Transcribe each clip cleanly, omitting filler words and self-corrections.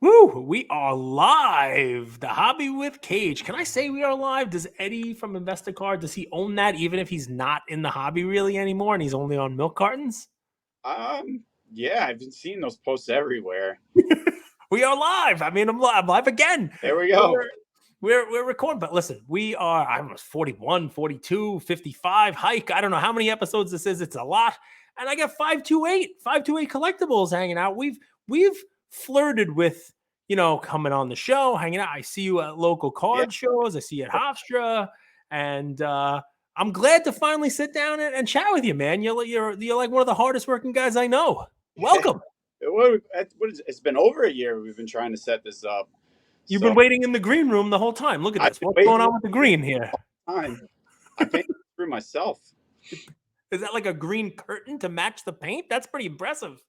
Woo! We are live. The Hobby with Cage. Can I say we are live? Does Eddie from InvestorCard, does he own that even if he's not in the hobby really anymore and he's only on milk cartons? Um, yeah, I've been seeing those posts everywhere. We are live. I mean, I'm live again. There we go. We're recording, but listen, we are, I was 41, 42, 55, hike. I don't know how many episodes this is. It's a lot. And I got 528 collectibles hanging out. We've flirted with, coming on the show, hanging out. I see you at local Yeah. card shows. I see you at Hofstra. And I'm glad to finally sit down and chat with you, man. You're like one of the hardest working guys I know. Welcome. It's been over a year we've been trying to set this up. You've So been waiting in the green room the whole time. Look at I've this. been What's waiting going on the with the green here? whole time. I painted through myself. Is that like a green curtain to match the paint? That's pretty impressive.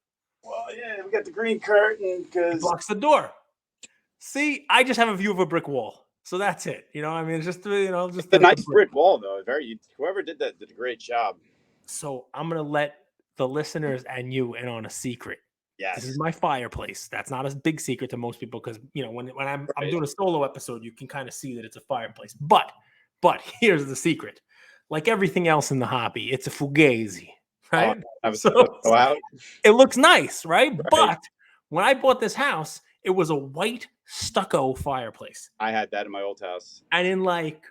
Well, yeah, we got the green curtain It because blocks the door. See, I just have a view of a brick wall. So that's it. You know, I mean, it's just, just it's a nice brick wall, though. Whoever did that did a great job. So I'm going to let the listeners and you in on a secret. Yes. This is my fireplace. That's not a big secret to most people because, when I'm doing a solo episode, you can kind of see that it's a fireplace. But here's the secret. Like everything else in the hobby, it's a fugazi, right? It looks nice, right? But when I bought this house, it was a white stucco fireplace. I had that in my old house. And in like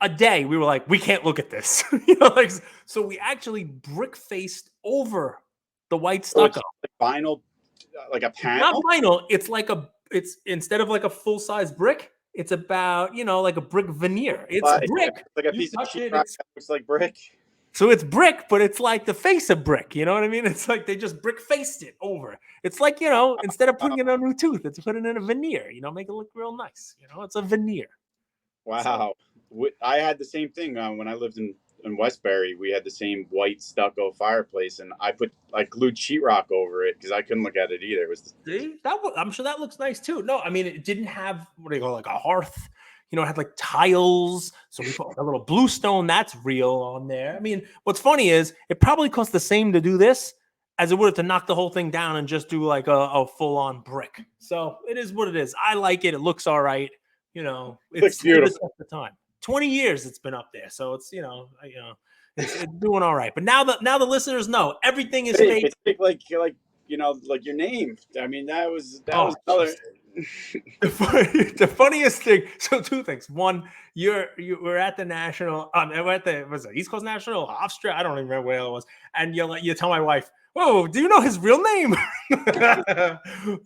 a day, we were like, we can't look at this. So we actually brick faced over the white stucco. Like vinyl, like a panel? Not vinyl. It's instead of like a full size brick, it's about, like a brick veneer. It's brick. Like a piece of sheetrock that looks like brick. So it's brick, but it's like the face of brick. You know what I mean? It's like they just brick faced it over. It's like, instead of putting in a new tooth, it's putting in a veneer, make it look real nice. It's a veneer. Wow. I had the same thing when I lived in Westbury. We had the same white stucco fireplace, and I glued sheetrock over it because I couldn't look at it either. It was I'm sure that looks nice too. No, I mean, it didn't have, like a hearth. It had like tiles. So we put a little bluestone. That's real on there. I mean, what's funny is it probably costs the same to do this as it would have to knock the whole thing down and just do like a full-on brick. So it is what it is. I like it. It looks all right. It's beautiful. The time. 20 years it's been up there. So it's, it's doing all right. But now the listeners know everything is fake. It's like your name. I mean, that was another. The funniest thing. So two things. One, we're at the national. We're at the East Coast National, Hofstra. I don't even remember where it was. And you tell my wife, "Whoa, do you know his real name?"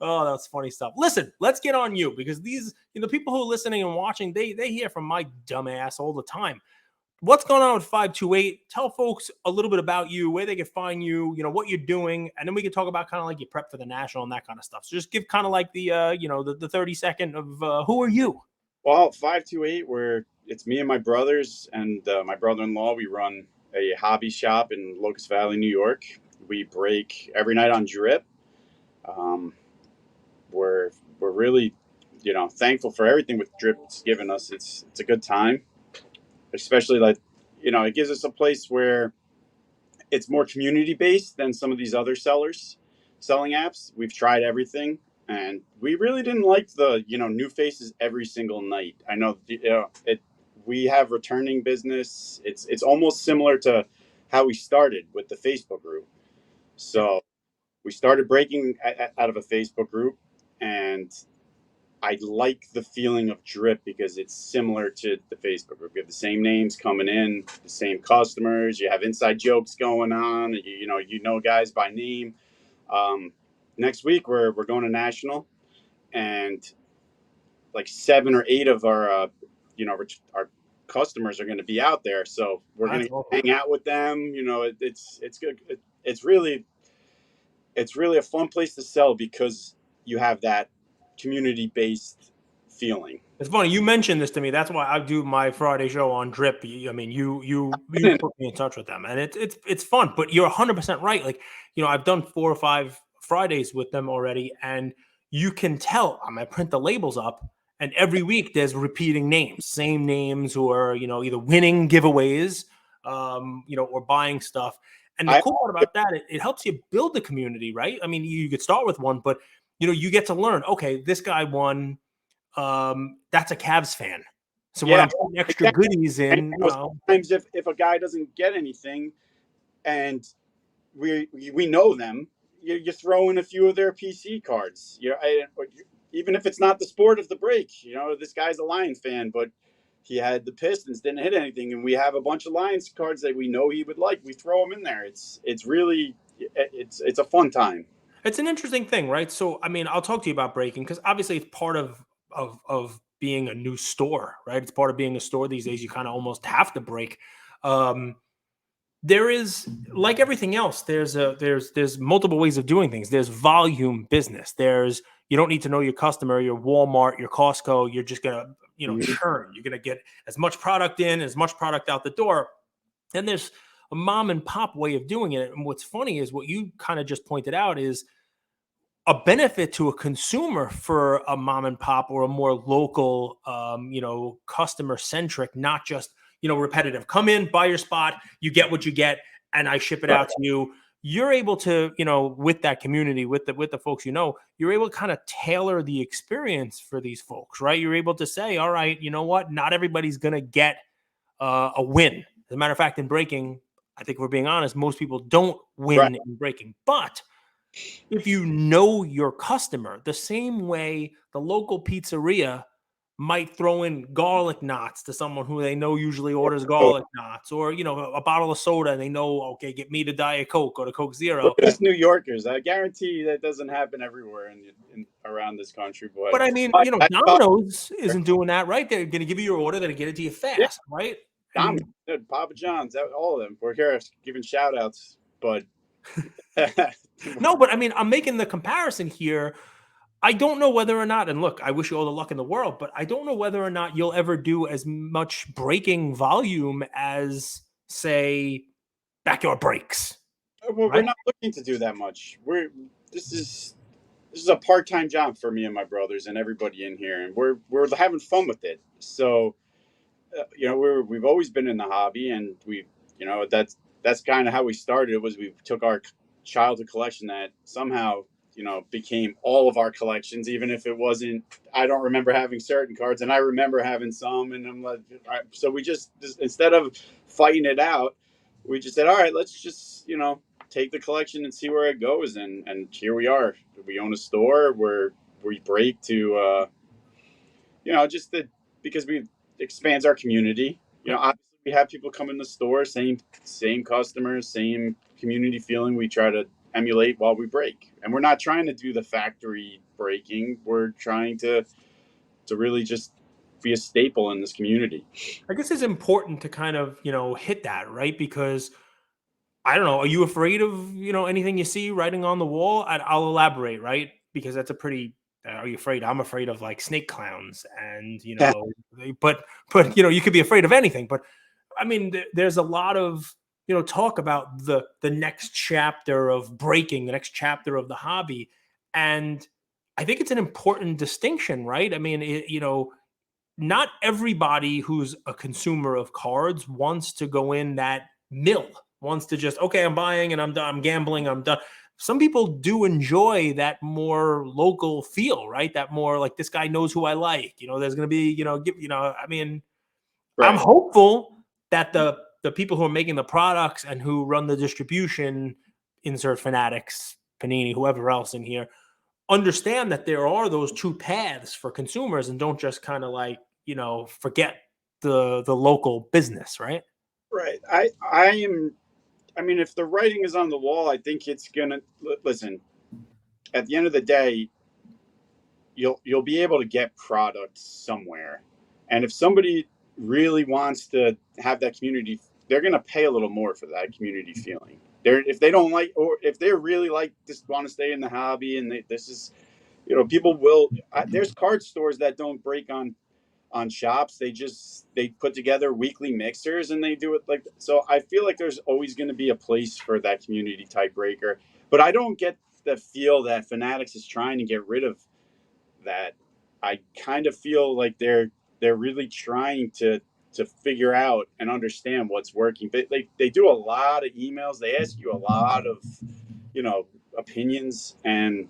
Oh, that's funny stuff. Listen, let's get on you because these, people who are listening and watching, they hear from my dumb ass all the time. What's going on with 528? Tell folks a little bit about you, where they can find you, what you're doing, and then we can talk about kind of like your prep for the national and that kind of stuff. So just give kind of like the, the 30-second of who are you? Well, 528, it's me and my brothers and my brother-in-law. We run a hobby shop in Locust Valley, New York. We break every night on drip. We're really, thankful for everything with drip's given us. It's a good time. Especially it gives us a place where it's more community based than some of these other selling apps. We've tried everything and we really didn't like the, new faces every single night. I know, we have returning business. It's almost similar to how we started with the Facebook group. So we started breaking out of a Facebook group, and I like the feeling of drip because it's similar to the Facebook group. You have the same names coming in, the same customers. You have inside jokes going on. You know guys by name. Next week we're going to national, and like 7 or 8 of our our customers are going to be out there. So we're going to hang out with them. It's good. It's really a fun place to sell because you have that community-based feeling. It's funny you mentioned this to me. That's why I do my Friday show on drip. I mean, you put me in touch with them, and it's fun. But you're 100% right. Like, I've done 4 or 5 Fridays with them already, and you can tell. I print the labels up, and every week there's repeating names, same names, who are either winning giveaways, or buying stuff. And the cool part about that, it helps you build the community, right? I mean, you could start with one, but you get to learn, okay, this guy won. That's a Cavs fan. So when Yeah, I'm putting extra exactly. goodies And in, sometimes if a guy doesn't get anything, and we know them, you throw in a few of their PC cards. Even if it's not the sport of the break. This guy's a Lions fan, but he had the Pistons, didn't hit anything, and we have a bunch of Lions cards that we know he would like. We throw them in there. It's really it's a fun time. it's an interesting thing, right? So, I mean, I'll talk to you about breaking because obviously it's part of being a new store, right? It's part of being a store these days. You kind of almost have to break. Um, there is, like everything else, there's multiple ways of doing things. There's volume business. You don't need to know your customer, your Walmart, your Costco. You're just gonna Mhm. churn. You're gonna get as much product in, as much product out the door. Then there's a mom and pop way of doing it. And what's funny is what you kind of just pointed out is a benefit to a consumer for a mom and pop or a more local, customer centric, not just, repetitive. Come in, buy your spot, you get what you get, and I ship it Right. out to you. You're able to, with that community, with the folks, you're able to kind of tailor the experience for these folks, right? You're able to say, all right, you know what? Not everybody's going to get a win. As a matter of fact, in breaking, I think if we're being honest, most people don't Right. win in breaking, but if you know your customer, the same way the local pizzeria might throw in garlic knots to someone who they know usually orders So garlic knots, or a bottle of soda and they know, okay, get me the Diet Coke or the Coke we're Zero. just New Yorkers. I guarantee that doesn't happen everywhere in around this country. But But I mean, I thought, Domino's isn't doing that, right? They're going to give you your order, they're going to get it to you yeah, fast, right? Domino's, And Papa John's, all of them. We're here giving shout outs, but no, but I mean, I'm making the comparison here. I don't know whether or not, and look, I wish you all the luck in the world, but I don't know whether or not you'll ever do as much breaking volume as, say, backyard breaks, well, we're right? not looking to do that much. This is this is a part time job for me and my brothers and everybody in here, and we're having fun with it. So we've always been in the hobby, and that's kind of how we started. It was we took our childhood collection that somehow became all of our collections, even if it wasn't. I don't remember having certain cards, and I remember having some, and I'm like, so we just instead of fighting it out, we just said, all right, let's just take the collection and see where it goes, and here we are. We own a store where we break to just because we expands our community. Yep. Obviously we have people come in the store, same customers, same community feeling. We try to emulate while we break, and we're not trying to do the factory breaking. We're trying to really just be a staple in this community. I guess it's important to kind of, hit that, right? Because I don't know, are you afraid of, anything you see writing on the wall? I'll elaborate, right? Because that's a pretty, are you afraid? I'm afraid of like snake clowns and, Yeah. but, you could be afraid of anything. But I mean, there's a lot of talk about the next chapter of breaking, the next chapter of the hobby, and I think it's an important distinction, right? I mean, not everybody who's a consumer of cards wants to go in that mill, wants to just, okay, I'm buying and I'm done, I'm gambling, I'm done. Some people do enjoy that more local feel, right? That more like this guy knows who I like. There's going to be, I mean, I'm Right. hopeful that the people who are making the products and who run the distribution, insert Fanatics, Panini, whoever else in here, understand that there are those two paths for consumers and don't just kind of like, forget the local business, right? Right. I am. I mean, if the writing is on the wall, I think it's gonna listen. At the end of the day, you'll be able to get products somewhere, and if somebody really wants to have that community, they're going to pay a little more for that community feeling. If they don't like, or if they really like, just want to stay in the hobby, and this is people will. There's card stores that don't break on shops. They put together weekly mixers and they do it like so. I feel like there's always going to be a place for that community type breaker, but I don't get the feel that Fanatics is trying to get rid of that. I kind of feel like they're really trying to figure out and understand what's working. They do a lot of emails. They ask you a lot of opinions, and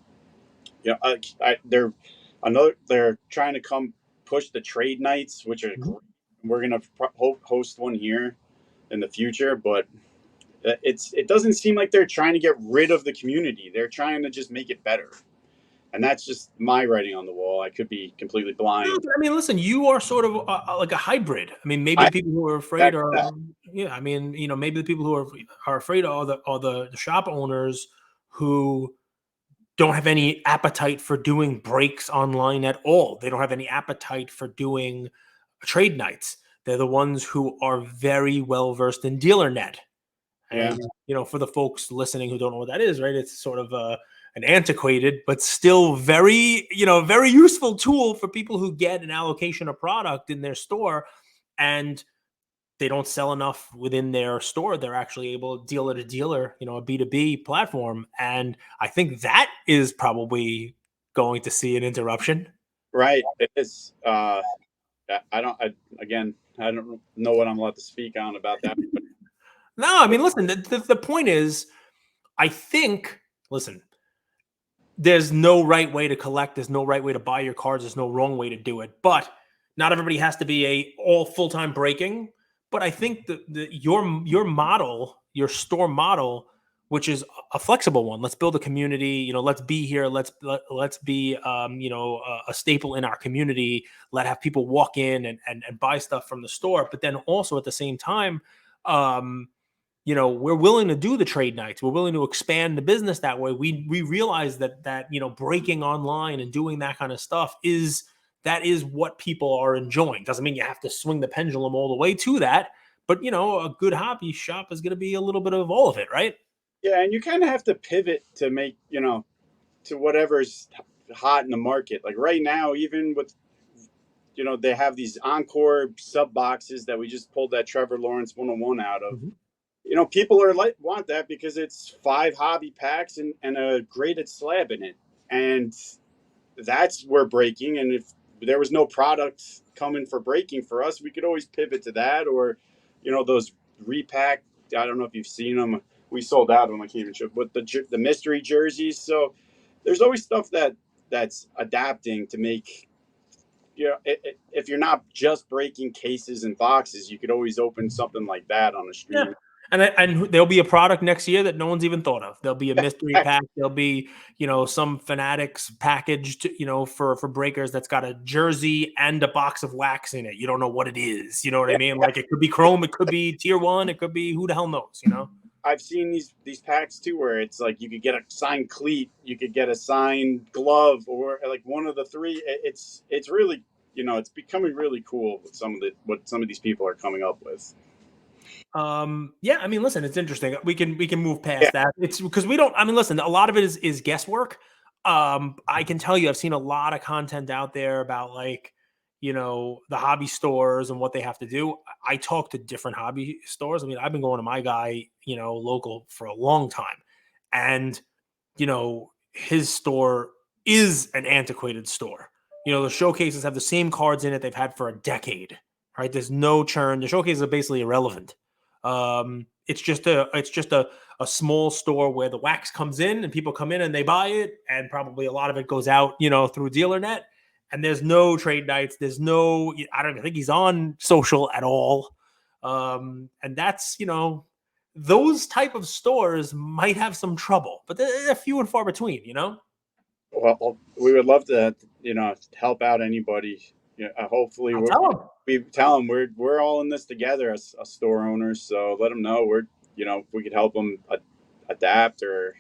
Yeah, they're trying to come push the trade nights, which are Mhm. great. We're gonna host one here in the future, but it doesn't seem like they're trying to get rid of the community. They're trying to just make it better, and that's just my writing on the wall. I could be completely No, blind. but I mean, listen, you are sort of like a hybrid. I mean, maybe I the people who are afraid expect are, that. yeah. I mean, maybe the people who are afraid are the shop owners who don't have any appetite for doing breaks online at all. They don't have any appetite for doing trade nights. They're the ones who are very well versed in dealer net. Yeah, And for the folks listening who don't know what that is, right? It's sort of an antiquated but still very, very useful tool for people who get an allocation of product in their store and they don't sell enough within their store. They're actually able to dealer to dealer, a B2B platform. And I think that is probably going to see an interruption. right. It is. I don't. Again, I don't know what I'm allowed to speak on about that. No, I mean, listen, the point is, I think, listen, there's no right way to collect. There's no right way to buy your cards. There's no wrong way to do it. But not everybody has to be a all full time breaking. But I think that your model, your store model, which is a flexible one. Let's build a community. Let's be here. Let's be a staple in our community. Let have people walk in and buy stuff from the store. But then also at the same time, um, we're willing to do the trade nights. We're willing to expand the business that way. We realize that breaking online and doing that kind of stuff is what people are enjoying. Doesn't mean you have to swing the pendulum all the way to that, but a good hobby shop is going to be a little bit of all of it, right? Yeah, and you kind of have to pivot to make to whatever's hot in the market. Like right now, even with they have these encore sub boxes that we just pulled that Trevor Lawrence 101 out of. Mhm. People are like want that because it's 5 hobby packs and a graded slab in it, and that's where breaking. And if there was no product coming for breaking for us, we could always pivot to that, or those repack. I don't know if you've seen them. We sold out of them. I can't even show, but the mystery jerseys. So there's always stuff that's adapting to make if you're not just breaking cases and boxes, you could always open something like that on the Yeah. stream. And there'll be a product next year that no one's even thought of. There'll be a mystery pack. There'll be, some Fanatics packaged, for breakers that's got a jersey and a box of wax in it. You don't know what it is. You know what I Yeah, mean? Like it could be Chrome, it could be Tier 1, it could be who the hell knows. I've seen these packs too, where it's like you could get a signed cleat, you could get a signed glove, or like one of the three. It's really it's becoming really cool with what some of these people are coming up with. Yeah, I mean, listen, it's interesting. We can move Yeah, past that. It's because we don't, I mean, listen, a lot of it is guesswork. I can tell you I've seen a lot of content out there about like, the hobby stores and what they have to do. I talk to different hobby stores. I mean, I've been going to my guy, local for a long time. And, his store is an antiquated store. The showcases have the same cards in it they've had for a decade, right? There's no churn. The showcases are basically irrelevant. It's just a small store where the wax comes in and people come in and they buy it, and probably a lot of it goes out, through dealer net. And there's no trade nights. There's no, I don't even think he's on social at all. And that's, those type of stores might have some trouble, but they're few and far between. well, we would love to help out anybody. Hopefully I'll tell them. we tell them we're all in this together as store owners. So let them know if we could help them adapt or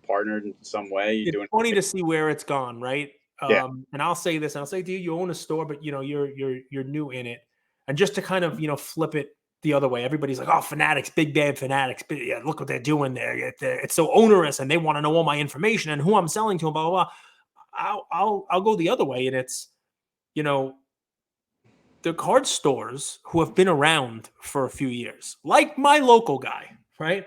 partner in some way. It's Doing funny to see where it's gone, right? yeah, And I'll say this, and I'll say to you, you own a store, but you're new in it, and just to kind of flip it the other way, everybody's like, "Oh, Fanatics, big bad Fanatics, yeah, look what they're doing there. It's so onerous, and they want to know all my information and who I'm selling to, and blah blah blah." I'll go the other way, and it's you know the card stores who have been around for a few years, like my local guy, right?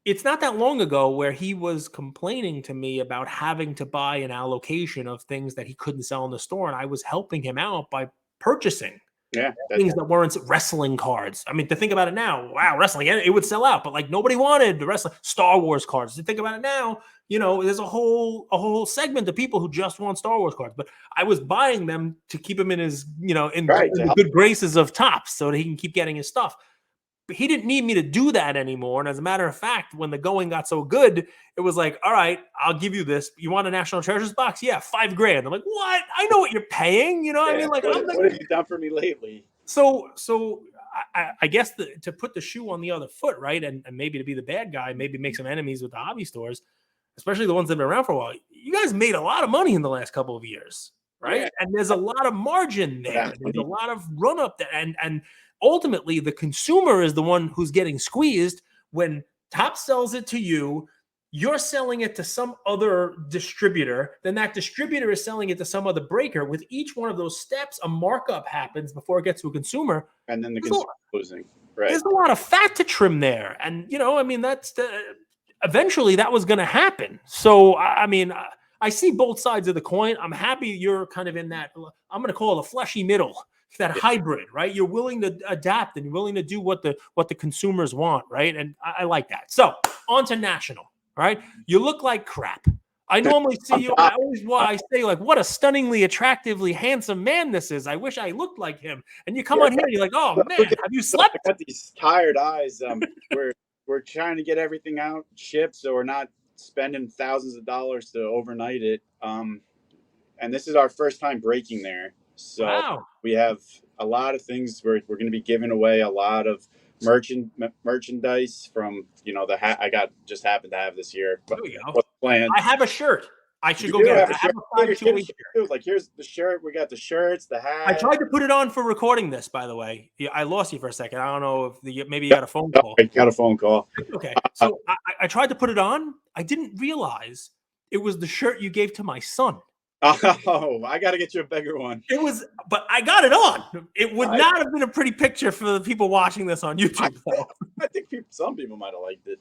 It's not that long ago where he was complaining to me about having to buy an allocation of things that he couldn't sell in the store, and I was helping him out by purchasing. Yeah, Things that weren't wrestling cards. I mean, to think about it now, wow, wrestling, it would sell out, but like nobody wanted the wrestling Star Wars cards. To think about it now, there's a whole segment of people who just want Star Wars cards. But I was buying them to keep him in his, in the good graces of Topps so that he can keep getting his stuff. But he didn't need me to do that anymore. And as a matter of fact, when the going got so good, it was like, all right, I'll give you this. You want a National Treasures box? Yeah, $5,000. I'm like, what? I know what you're paying. I mean, like, what have you done for me lately? So I guess to put the shoe on the other foot, right, and maybe to be the bad guy, maybe make some enemies with the hobby stores, especially the ones that have been around for a while. You guys made a lot of money in the last couple of years, right? Yeah. And there's a lot of margin there. There's a lot of run up there, and ultimately the consumer is the one who's getting squeezed when Topps sells it to you. You're selling it to some other distributor, then that distributor is selling it to some other breaker. With each one of those steps, a markup happens before it gets to a consumer. And then the consumer losing. Right. There's a lot of fat to trim there. And, I mean, eventually that was going to happen. So, I mean, I see both sides of the coin. I'm happy you're kind of in that, I'm going to call it a fleshy middle, that hybrid, right? You're willing to adapt and you're willing to do what the consumers want, right? And I like that. So, on to national. All right, you look like crap. I normally see you. I say like, what a stunningly, attractively handsome man this is. I wish I looked like him. And you come on here, and you're like, oh man, have you slept? I got these tired eyes. We're trying to get everything out, shipped, so we're not spending thousands of dollars to overnight it. And this is our first time breaking there, so we have a lot of things. We're going to be giving away a lot of merchandise from the hat I just happened to have this year. There we go. I have a shirt. I should go get it. I have a 528 shirt. Like, here's the shirt. We got the shirts, the hat. I tried to put it on for recording this, by the way. I lost you for a second. I don't know if maybe you got a phone call. I got a phone call. Okay. So I tried to put it on. I didn't realize it was the shirt you gave to my son. Oh, I got to get you a bigger one. It was, but I got it on. It would not have been a pretty picture for the people watching this on YouTube. I think some people might have liked it.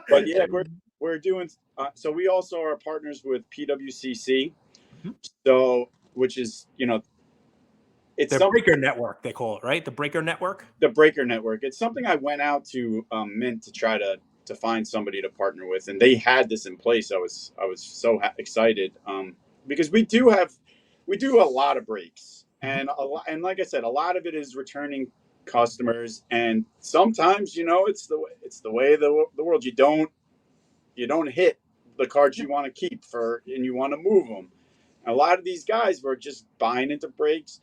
But yeah, we're doing. So we also are partners with THWC. So, which is it's the Breaker Network, they call it, right? The Breaker Network. The Breaker Network. It's something I went out to Mint to try to find somebody to partner with, and they had this in place. I was so excited because we do a lot of breaks, and like I said, a lot of it is returning customers, and sometimes it's the way of the world. You don't hit the cards you want to keep and you want to move them. And a lot of these guys were just buying into breaks,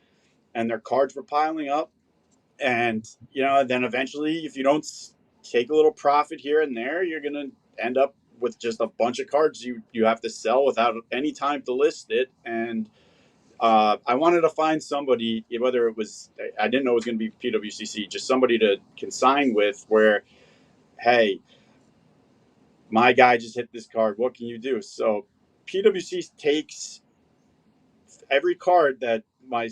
and their cards were piling up, and then eventually, if you don't take a little profit here and there, you're going to end up with just a bunch of cards you have to sell without any time to list it. And I wanted to find somebody, whether it was, I didn't know it was going to be THWC, just somebody to consign with where, hey, my guy just hit this card. What can you do? So THWC takes every card that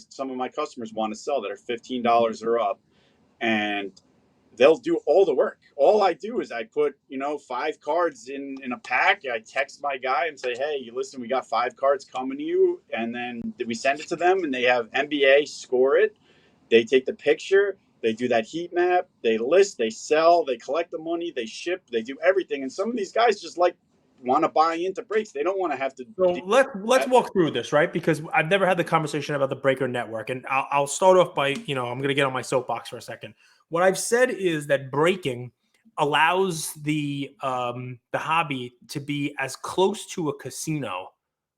some of my customers want to sell that are $15 or up, and they'll do all the work. All I do is I put, 5 cards in a pack. I text my guy and say, hey, listen, we got 5 cards coming to you. And then we send it to them, and they have NBA score it. They take the picture. They do that heat map. They list, they sell, they collect the money, they ship, they do everything. And some of these guys just want to buy into breaks. They don't want to have to. So let's walk through this, right? Because I've never had the conversation about the Breaker Network. And I'll start off by, I'm going to get on my soapbox for a second. What I've said is that breaking allows the hobby to be as close to a casino,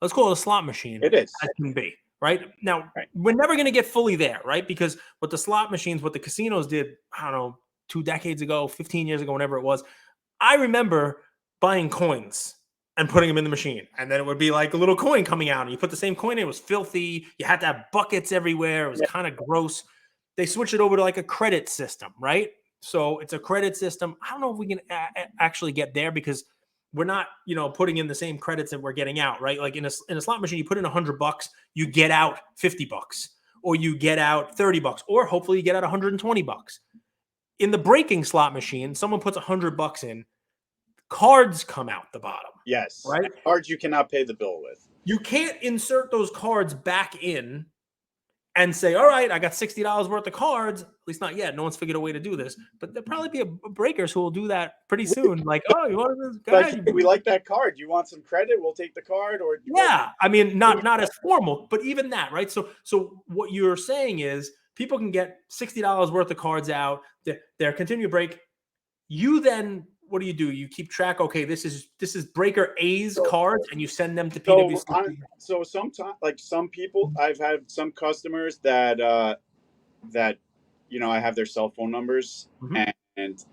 let's call it a slot machine, it is, as can be. Right now, we're never going to get fully there, right? Because what the slot machines, what the casinos did, I don't know, 2 decades ago, 15 years ago, whenever it was, I remember buying coins and putting them in the machine. And then it would be like a little coin coming out, and you put the same coin in. It was filthy. You had to have buckets everywhere. It was kind of gross. They switched it over to like a credit system, right? So it's a credit system. I don't know if we can actually get there because we're not, putting in the same credits that we're getting out, right? Like in a slot machine, you put in $100, you get out $50, or you get out $30, or hopefully you get out $120. In the breaking slot machine, someone puts $100 in, cards come out the bottom. Yes, right. Cards you cannot pay the bill with. You can't insert those cards back in and say, all right, I got $60 worth of cards. At least not yet. No one's figured a way to do this. But there'll probably be breakers who will do that pretty soon. Like, oh, you want this guy? Like, we like that card. You want some credit? We'll take the card. Or Yeah, I mean, not as formal, but even that, right? So what you're saying is people can get $60 worth of cards out. They're continue break. You then, what do? You keep track. Okay, this is breaker A's cards, and you send them to PWC. So sometimes, like some people, I've had some customers that I have their cell phone numbers, and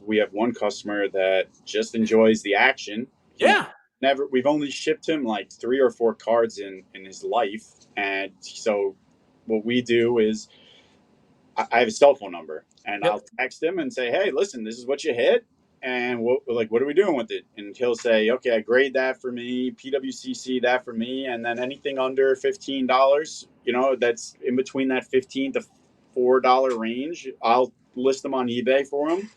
we have one customer that just enjoys the action. We've only shipped him like 3 or 4 cards in his life, and so what we do is I have a cell phone number, and I'll text him and say, hey, listen, this is what you hit, and what are we doing with it? And he'll say, okay, grade that for me, PWCC that for me, and then anything under $15, that's in between that $15 to $4 range, I'll list them on eBay for him.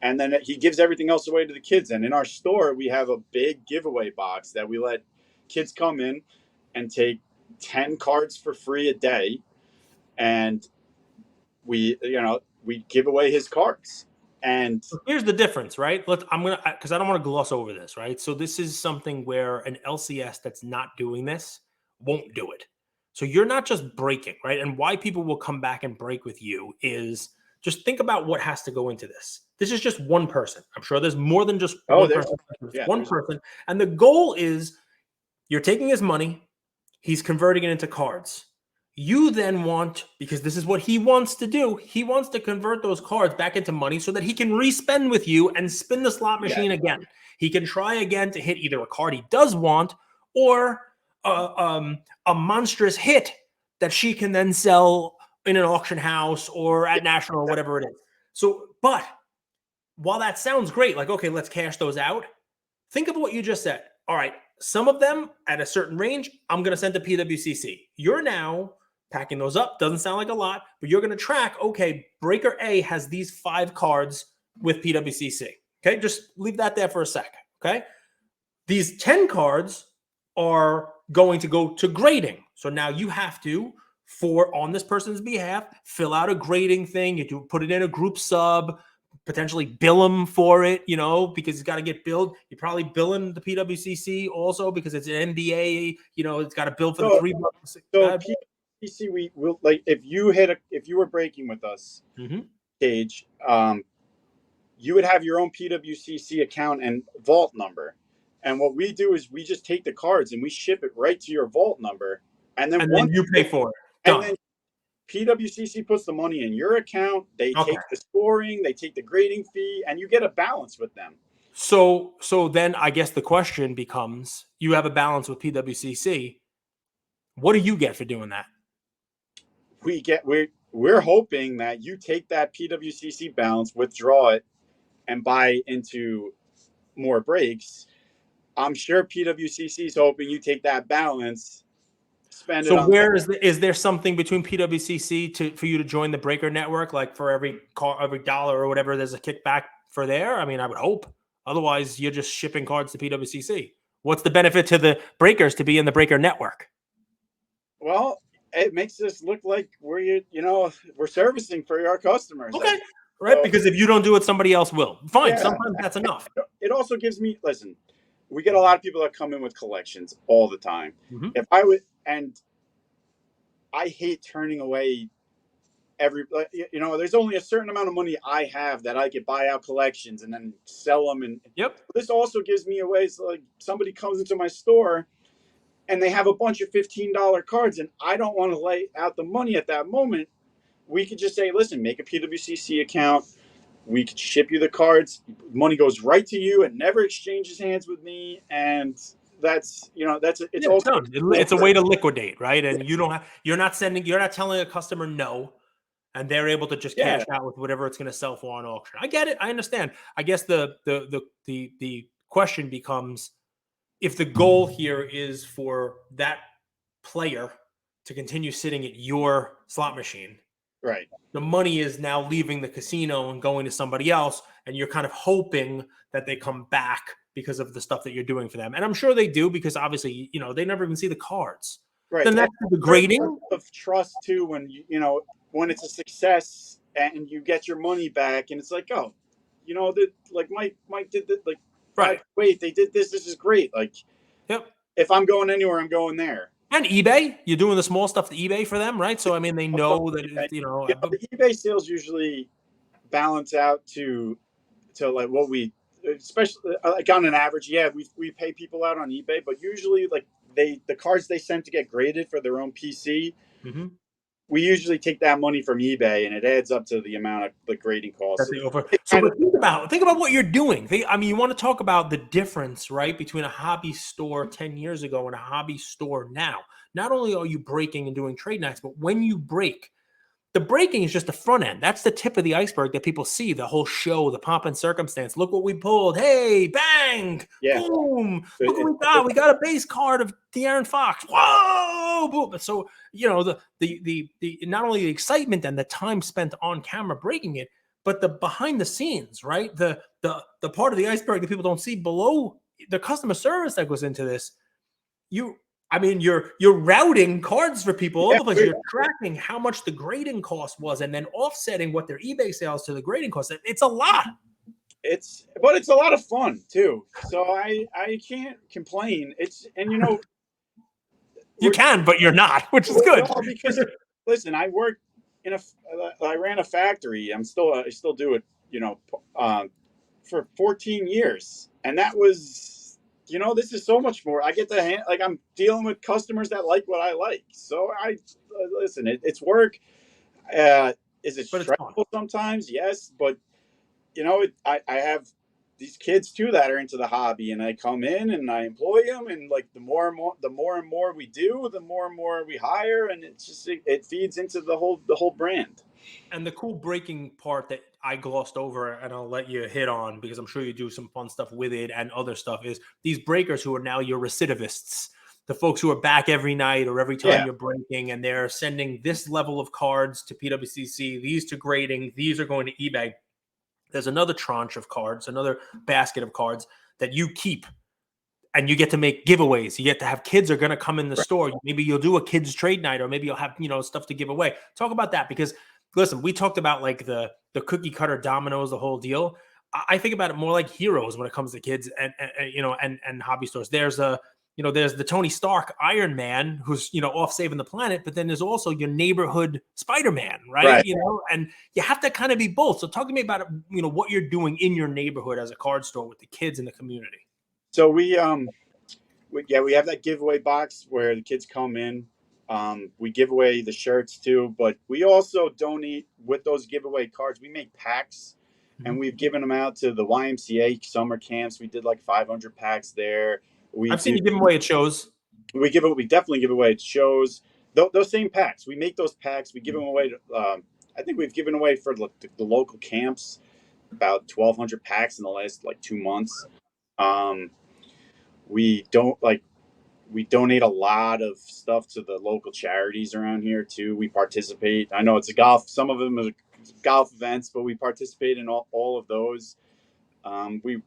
And then he gives everything else away to the kids. And in our store, we have a big giveaway box that we let kids come in and take 10 cards for free a day. And we give away his cards. And here's the difference, right? Because I don't want to gloss over this, right? So this is something where an LCS that's not doing this won't do it. So you're not just breaking, right? And why people will come back and break with you is just think about what has to go into this. This is just one person. I'm sure there's more than just one person. One person. And the goal is you're taking his money, he's converting it into cards. You then want, because this is what he wants to do, he wants to convert those cards back into money so that he can respend with you and spin the slot machine again. He can try again to hit either a card he does want or a monstrous hit that she can then sell in an auction house or at National or whatever it is. So, but while that sounds great, like, okay, let's cash those out. Think of what you just said. All right, some of them at a certain range, I'm going to send to PWCC. You're now packing those up. Doesn't sound like a lot, but you're going to track, okay, breaker A has these 5 cards with PWCC. Okay, just leave that there for a sec. Okay, these 10 cards are going to go to grading. So now you have to, on this person's behalf, fill out a grading thing. You do put it in a group sub, potentially bill him for it, because it's got to get billed. You probably bill him the PWCC also because it's an NBA, it's got to bill for the $3. So PWCC, we will, like, if you were breaking with us, Cage, you would have your own PWCC account and vault number. And what we do is we just take the cards and we ship it right to your vault number. And then you pay for it. Done. And then PWCC puts the money in your account. They take the scoring, they take the grading fee, and you get a balance with them. So then I guess the question becomes, you have a balance with PWCC. What do you get for doing that? We're hoping that you take that PWCC balance, withdraw it, and buy into more breaks. I'm sure PWCC is hoping you take that balance, spend it. So where is there something between PWCC for you to join the breaker network? Like for every dollar or whatever, there's a kickback for there. I mean, I would hope. Otherwise, you're just shipping cards to PWCC. What's the benefit to the breakers to be in the breaker network? Well, it makes us look like we're servicing for our customers. Okay. Right. So, because if you don't do it, somebody else will. Fine. Sometimes that's enough. It also gives me, listen, we get a lot of people that come in with collections all the time. If I would, and I hate turning away there's only a certain amount of money I have that I could buy out collections and then sell them. And this also gives me a way. So like somebody comes into my store and they have a bunch of $15 cards and I don't want to lay out the money at that moment. We could just say, listen, make a PWCC account. We could ship you the cards. Money goes right to you. It never exchanges hands with me. And it's a way to liquidate, right? And you're not telling a customer no, and they're able to just cash out with whatever it's going to sell for on auction. I get it. I understand. I guess the question becomes, if the goal here is for that player to continue sitting at your slot machine, right? The money is now leaving the casino and going to somebody else, and you're kind of hoping that they come back because of the stuff that you're doing for them. And I'm sure they do, because obviously, they never even see the cards. Right. Then that's the There's grading. of trust too when when it's a success and you get your money back and it's like, oh, that like Mike did that, like five. Right. Wait, they did this. This is great. Like Yep. if I'm going anywhere, I'm going there. And eBay, you're doing the small stuff to eBay for them, right? So I mean, they Also, know that the eBay sales usually balance out to like what we, especially like on an average, yeah, we pay people out on eBay, but usually like the cards they send to get graded for their own PC, Mhm. we usually take that money from eBay and it adds up to the amount of the grading costs. That So they over. it So, kind but of, think about what you're doing. I mean, you want to talk about the difference, right, between a hobby store 10 years ago and a hobby store now. Not only are you breaking and doing trade nights, but when you break, the breaking is just the front end. That's the tip of the iceberg that people see, the whole show, the pomp and circumstance. Look what we pulled. Hey, bang, yeah, boom. Look what it, we got. We got a base card of De'Aaron Fox. Whoa, boom. So, the not only the excitement and the time spent on camera breaking it, but the behind the scenes, right? The part of the iceberg that people don't see below the customer service that goes into this. You're routing cards for people all yeah, the place. You're tracking how much the grading cost was, and then offsetting what their eBay sales to the grading cost. It's a lot. but it's a lot of fun too. So I can't complain. It's and You we're can, but you're not, which is good. well because listen, I worked in a I ran a factory. I still do it. Um, for 14 years, and that was this is so much more. I get to like I'm dealing with customers that like what I like. So I listen. It's work. Uh, is it But it's fun. stressful sometimes? Yes, but I have these kids too that are into the hobby, and I come in and I employ them, and like the more and more we do, the more and more we hire, and it feeds into the whole brand. And the cool breaking part that I glossed over, and I'll let you hit on because I'm sure you do some fun stuff with it and other stuff, is these breakers who are now your recidivists, the folks who are back every night or every time Yeah, you're breaking, and they're sending this level of cards to PWCC, these to grading, these are going to eBay. There's another tranche of cards, another basket of cards that you keep, and you get to make giveaways. You get to have kids are going to come in the right. store. Maybe you'll do a kids trade night, or maybe you'll have stuff to give away. Talk about that, because listen, we talked about like the cookie cutter dominoes, the whole deal. I think about it more like heroes when it comes to kids and hobby stores. There's the Tony Stark Iron Man who's off saving the planet, but then there's also your neighborhood Spider-Man, right? Right. And you have to kind of be both. So talk to me about what you're doing in your neighborhood as a card store with the kids in the community. So we have that giveaway box where the kids come in. We give away the shirts too, but we also donate with those giveaway cards. We make packs, and we've given them out to the YMCA summer camps. We did like 500 packs there. We I've seen do. you give them away at shows. We definitely give away at shows. Those same packs. We make those packs. We give them away. I think we've given away for the local camps about 1,200 packs in the last like 2 months. Um, we don't like we donate a lot of stuff to the local charities around here too. We participate. I know it's a golf. Some of them are golf events, but we participate in all of those. We,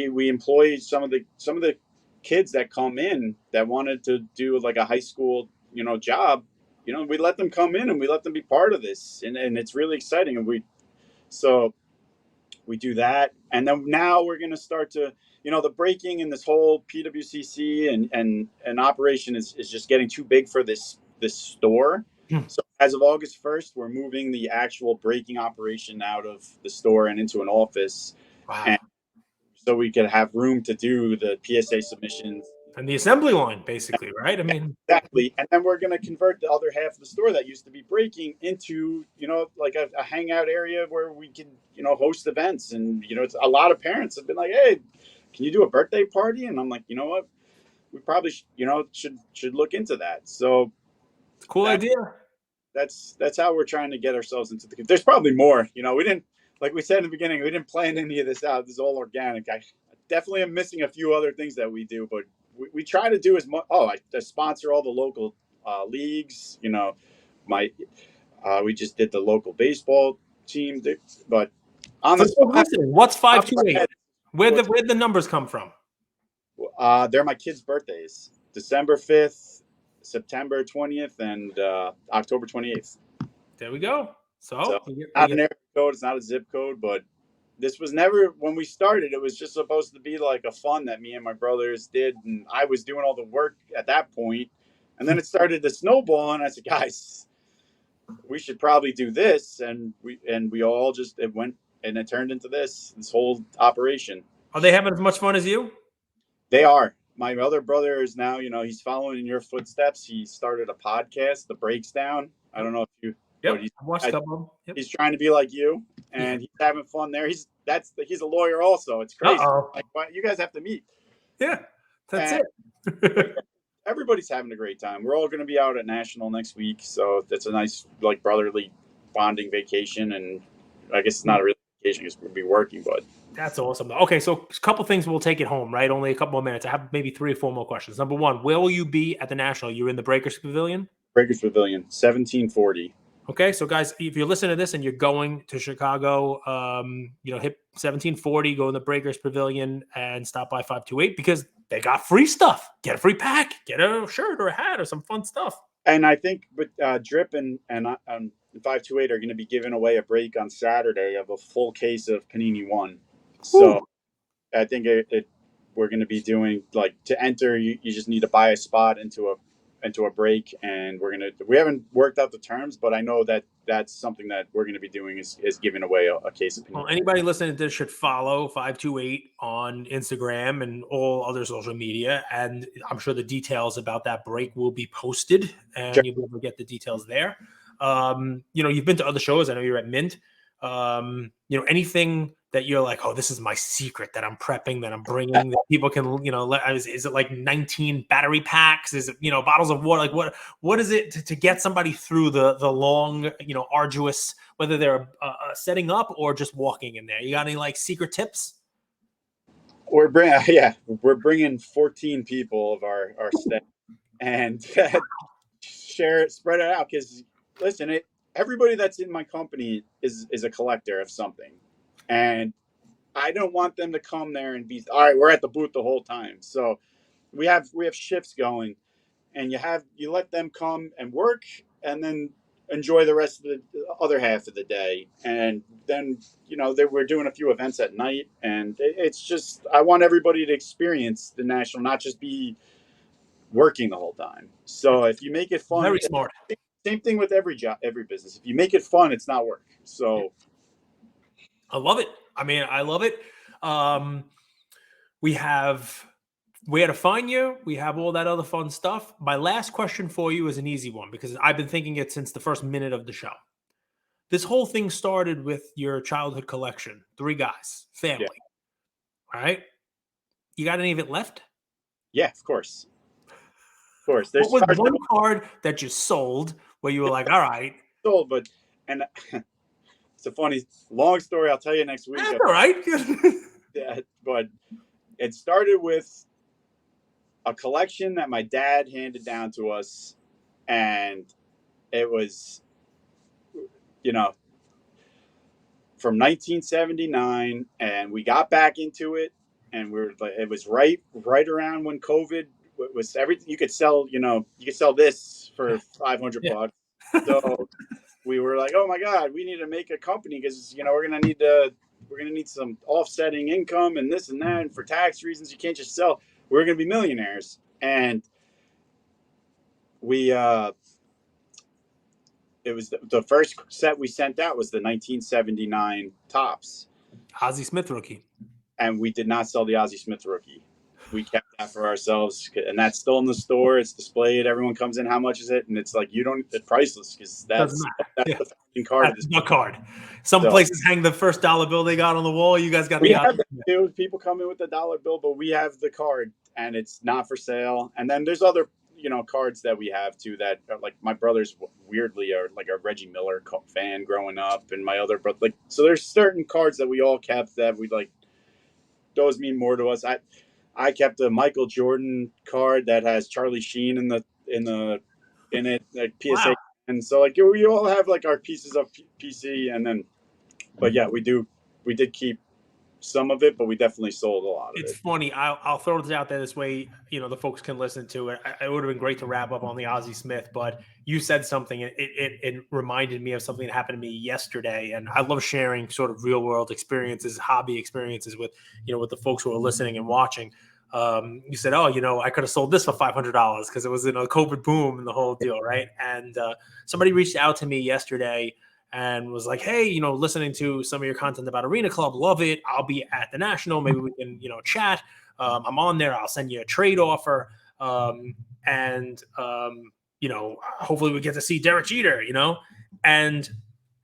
we employ some of the kids that come in that wanted to do like a high school job. We let them come in and we let them be part of this, and it's really exciting. And so we do that, and then now we're going to start to the breaking and this whole PWCC and operation is just getting too big for this store. Hmm. So as of August 1st, we're moving the actual breaking operation out of the store and into an office, Wow. and so we could have room to do the PSA submissions. And the assembly line, basically, right? I mean, Exactly. And then we're going to convert the other half of the store that used to be breaking into, like a hangout area where we can, host events. And, it's a lot of parents have been like, hey, can you do a birthday party? And I'm like, you know what? We probably, should look into that. So cool that, idea. that's how we're trying to get ourselves into there's probably more, we didn't, like we said in the beginning, we didn't plan any of this out. This is all organic. I definitely am missing a few other things that we do, but we try to do as much. I sponsor all the local leagues. We just did the local baseball team, but on For the those spot, listening, what's off my 528? head, Where'd the numbers come from? they're my kids' birthdays: December 5th, September 20th and October 28th. There we go. So So not an area code, it's not a zip code, but this was never when we started. It was just supposed to be like a fun that me and my brothers did, and I was doing all the work at that point. And then it started to snowball, and I said, "Guys, we should probably do this." And we all just it went and it turned into this whole operation. are they having as much fun as you? They are. My other brother is now, he's following in your footsteps. He started a podcast, The Breaks Down. I don't know if you, but Yep, I watched a couple of them. Yep. he's trying to be like you, and he's having fun there. He's a lawyer also. It's crazy. Like, you guys have to meet. Yeah, that's it. Everybody's having a great time. We're all going to be out at National next week, so that's a nice like brotherly bonding vacation. And I guess it's not a real vacation because we'll be working, but that's awesome. Okay, so a couple things we'll take it home, right? Only a couple more minutes. I have maybe 3 or 4 more questions. Number one, where will you be at the National? You're in the Breakers Pavilion? Breakers Pavilion, 1740. Okay, so guys, if you're listening to this and you're going to Chicago, hit 1740, go in the Breakers Pavilion and stop by 528 because they got free stuff. Get a free pack, get a shirt or a hat or some fun stuff. And I think Drip and 528 are going to be giving away a break on Saturday of a full case of Panini One. So Ooh. I think we're going to be doing like to enter. You just need to buy a spot into a break, and we haven't worked out the terms, but I know that that's something that we're going to be doing is giving away a case of Panini. Well, anybody listening to this should follow 528 on Instagram and all other social media, and I'm sure the details about that break will be posted, and you'll be able to get the details there. You've been to other shows. I know you're at Mint. Anything that you're like, oh, this is my secret that I'm prepping, that I'm bringing, that people can, is it like 19 battery packs? Is it, bottles of water? Like what is it to get somebody through the long, arduous, whether they're setting up or just walking in there? You got any like secret tips? We're bringing 14 people of our staff and spread it out. Cause listen, everybody that's in my company is a collector of something. And I don't want them to come there and be, all right, we're at the booth the whole time. So we have shifts going, and you let them come and work and then enjoy the rest of the other half of the day. And then, we're doing a few events at night, and it's just, I want everybody to experience the National, not just be working the whole time. So if you make it fun, very smart. Same thing with every job, every business. If you make it fun, it's not work. So I love it. I mean, I love it. We have where to find you. We have all that other fun stuff. My last question for you is an easy one because I've been thinking it since the first minute of the show. This whole thing started with your childhood collection, 3 guys, family. Yeah. All right. You got any of it left? Yeah, of course. Of course. There's what was one card that you sold where you were like, all right. Sold, and it's a funny, long story. I'll tell you next week. That's all right. Yeah, but it started with a collection that my dad handed down to us, and it was, from 1979, and we got back into it, and it was right around when COVID was everything. You could sell this for $500. So we were like, oh my God, we need to make a company because we're gonna need some offsetting income and this and that, and for tax reasons you can't just sell. We're gonna be millionaires, and we it was the first set we sent out was the 1979 Topps Ozzie Smith rookie, and we did not sell the Ozzie Smith rookie. We kept that for ourselves, and that's still in the store. It's displayed. Everyone comes in. How much is it? And it's like it's priceless because that's the fucking card. That's the card. Some places hang the first dollar bill they got on the wall. You guys got the have too. People come in with the dollar bill, but we have the card, and it's not for sale. And then there's other cards that we have too that are like my brothers weirdly are like a Reggie Miller fan growing up, and my other brother so there's certain cards that we all kept that we like. Those mean more to us. I kept a Michael Jordan card that has Charlie Sheen in it, like PSA. Wow. And so like we all have like our pieces of PC, and then, but yeah, we did keep some of it, but we definitely sold a lot of It's it. funny. I'll throw this out there this way, the folks can listen to it. It would have been great to wrap up on the Ozzie Smith, but you said something. It reminded me of something that happened to me yesterday, and I love sharing sort of real world experiences, hobby experiences with with the folks who are listening and watching. You said, "Oh, I could have sold this for $500 because it was in a COVID boom and the whole deal, right?" And somebody reached out to me yesterday and was like, "Hey, listening to some of your content about Arena Club, love it. I'll be at the National. Maybe we can, chat. I'm on there. I'll send you a trade offer, and hopefully we get to see Derek Jeter." And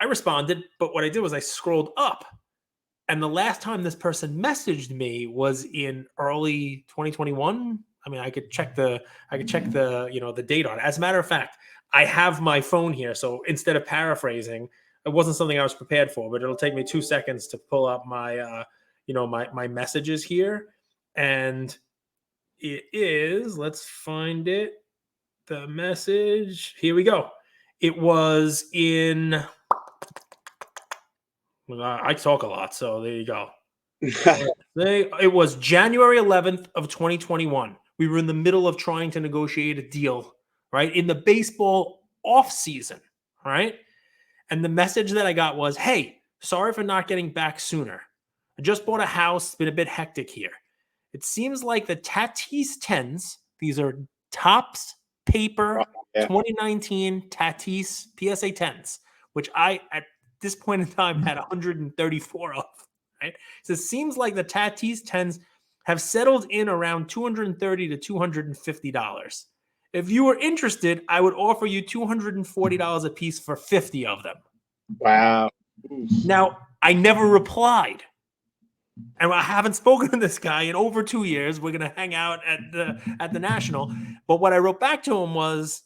I responded, but what I did was I scrolled up, and the last time this person messaged me was in early 2021. I mean, I could check the the date on it. As a matter of fact, I have my phone here, so instead of paraphrasing, it wasn't something I was prepared for, but it'll take me 2 seconds to pull up my my messages here, and it is, let's find it. The message. Here we go. It was in I talk a lot, so there you go. It was January 11th of 2021. We were in the middle of trying to negotiate a deal, right? In the baseball off season, right? And the message that I got was, "Hey, sorry for not getting back sooner. I just bought a house. It's been a bit hectic here. It seems like the Tatis 10s, these are Topps paper Yeah. 2019 Tatis PSA 10s, which I, at this point in time, had 134 of, right? So it seems like the Tatis 10s have settled in around $230 to $250. If you were interested, I would offer you $240 a piece for 50 of them." Wow. Now, I never replied. And I haven't spoken to this guy in over 2 years. We're going to hang out at the National. But what I wrote back to him was,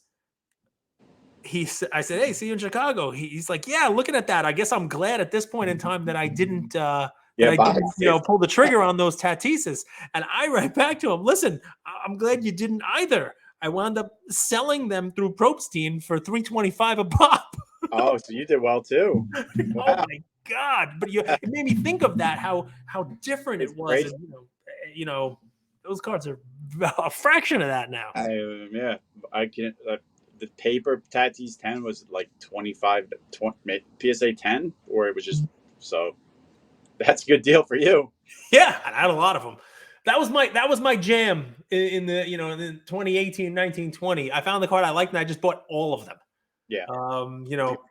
I said, "Hey, see you in Chicago." He's like, "Yeah, looking at that, I guess I'm glad at this point in time that I didn't pull the trigger on those Tatises." And I write back to him, "Listen, I'm glad you didn't either. I wound up selling them through Probstein for $325 a pop." Oh, so you did well too. Oh Wow. my God! But it made me think of that, how different It's it was. crazy. And, those cards are a fraction of that now. Yeah, I can. The paper Tatis 10 was like 25, 20, PSA 10, or it was just so. That's a good deal for you. Yeah, I had a lot of them. That was my jam in the in 2018, 19, 20. I found the card I liked and I just bought all of them. Yeah.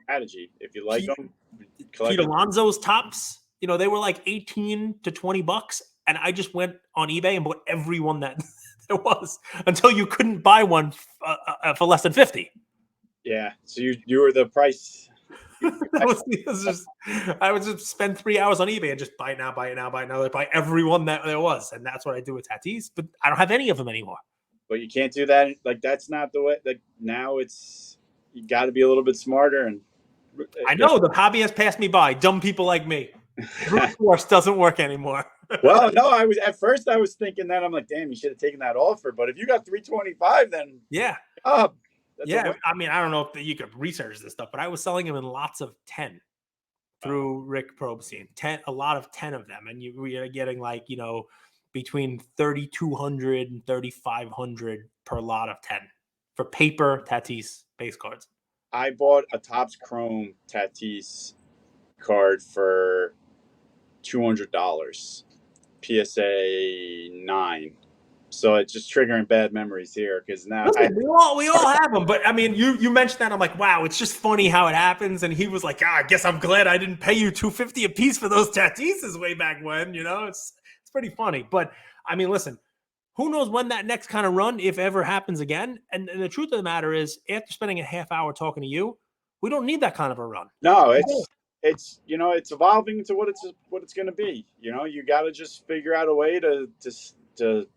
Strategy. If you like them, collect Pete them. Alonso's tops, they were like 18 to $20, and I just went on eBay and bought every one that there was until you couldn't buy one for less than 50. Yeah. So you were the price. I would just spend 3 hours on eBay and just buy it now, buy it now, buy it now, buy every one that there was, and that's what I do with Tatis. But I don't have any of them anymore. But you can't do that. Like that's not the way. Like now, you got to be a little bit smarter. And I know the hobby has passed me by. Dumb people like me. Brute force doesn't work anymore. Well, no, I was thinking that. I'm like, damn, you should have taken that offer. But if you got 325, then yeah, yeah. I mean, I don't know if you could research this stuff, but I was selling them in lots of 10 through Rick Probstein. A lot of 10 of them, and we are getting like between 3,200 and 3,500 per lot of 10 for paper Tatis base cards. I bought a Topps Chrome Tatis card for $200, PSA 9. So it's just triggering bad memories here because now listen, we all have them. But I mean, you mentioned that, I'm like, wow, it's just funny how it happens. And he was like, I guess I'm glad I didn't pay you $250 a piece for those Tatises way back when. It's pretty funny. But I mean, listen, who knows when that next kind of run, if ever, happens again. And the truth of the matter is, after spending a half hour talking to you, we don't need that kind of a run. No, it's evolving into what it's going to be. You got to just figure out a way to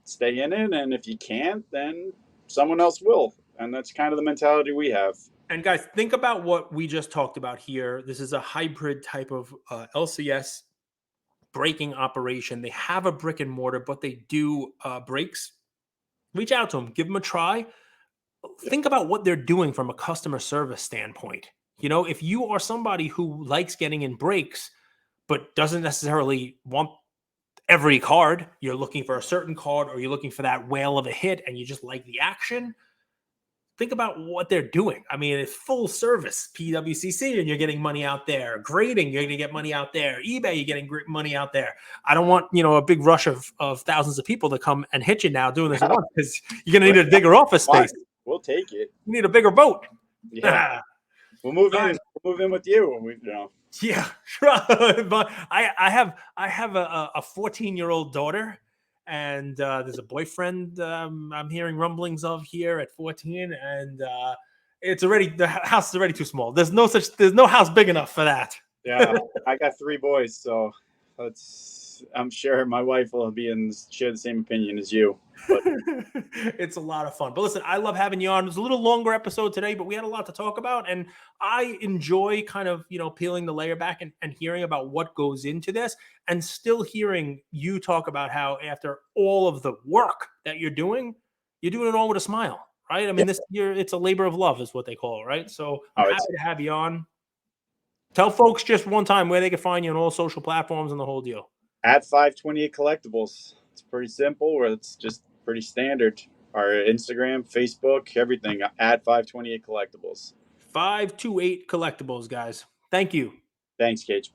stay in it, and if you can't, then someone else will. And that's kind of the mentality we have. And guys, think about what we just talked about here. This is a hybrid type of LCS breaking operation. They have a brick and mortar, but they do breaks. Reach out to them, give them a try. Think about what they're doing from a customer service standpoint. If you are somebody who likes getting in breaks, but doesn't necessarily want every card. You're looking for a certain card, or you're looking for that whale of a hit, and you just like the action. Think about what they're doing. I mean, it's full service PWCC, and you're getting money out there. Grading, you're going to get money out there. eBay, you're getting great money out there. I don't want a big rush of thousands of people to come and hit you now doing this at once, because you're going to need a bigger office space. We'll take it. You need a bigger boat. Yeah, we'll move in. We'll move in with you when we, Yeah, sure. But I have a 14-year-old daughter, and there's a boyfriend I'm hearing rumblings of here at 14, and the house is already too small. There's no house big enough for that. Yeah, I got 3 boys, so I'm sure my wife will share the same opinion as you. But it's a lot of fun. But listen, I love having you on. It was a little longer episode today, but we had a lot to talk about, and I enjoy kind of peeling the layer back and hearing about what goes into this, and still hearing you talk about how after all of the work that you're doing it all with a smile, right? I mean, it's a labor of love is what they call it, right? So I'm happy to have you on. Tell folks just one time where they can find you on all social platforms and the whole deal. At 528 Collectibles. It's pretty simple, or it's just pretty standard. Our Instagram, Facebook, everything at 528 Collectibles. 528 Collectibles, guys. Thank you. Thanks, Cage.